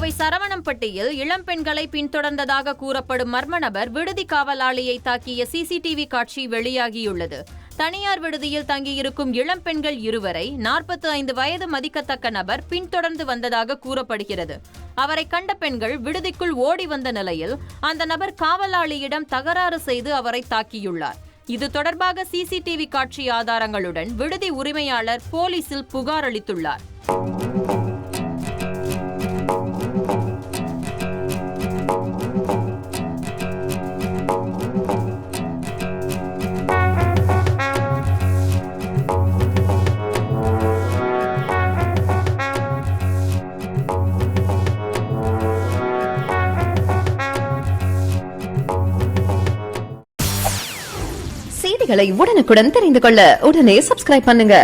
கோவை சரவணம்பட்டியில் இளம்பெண்களை பின்தொடர்ந்ததாக கூறப்படும் மர்ம நபர் விடுதி காவலாளியை தாக்கிய சிசிடிவி காட்சி வெளியாகியுள்ளது. தனியார் விடுதியில் தங்கியிருக்கும் இளம்பெண்கள் இருவரை 45 வயது மதிக்கத்தக்க நபர் பின்தொடர்ந்து வந்ததாக கூறப்படுகிறது. அவரை கண்ட பெண்கள் விடுதிக்குள் ஓடி வந்த நிலையில் அந்த நபர் காவலாளியிடம் தகராறு செய்து அவரை தாக்கியுள்ளார். இது தொடர்பாக சிசிடிவி காட்சி ஆதாரங்களுடன் விடுதி உரிமையாளர் போலீசில் புகார் அளித்துள்ளார். செய்திகளை உடனுக்குடன் தெரிந்து கொள்ள உடனே சப்ஸ்கிரைப் பண்ணுங்க.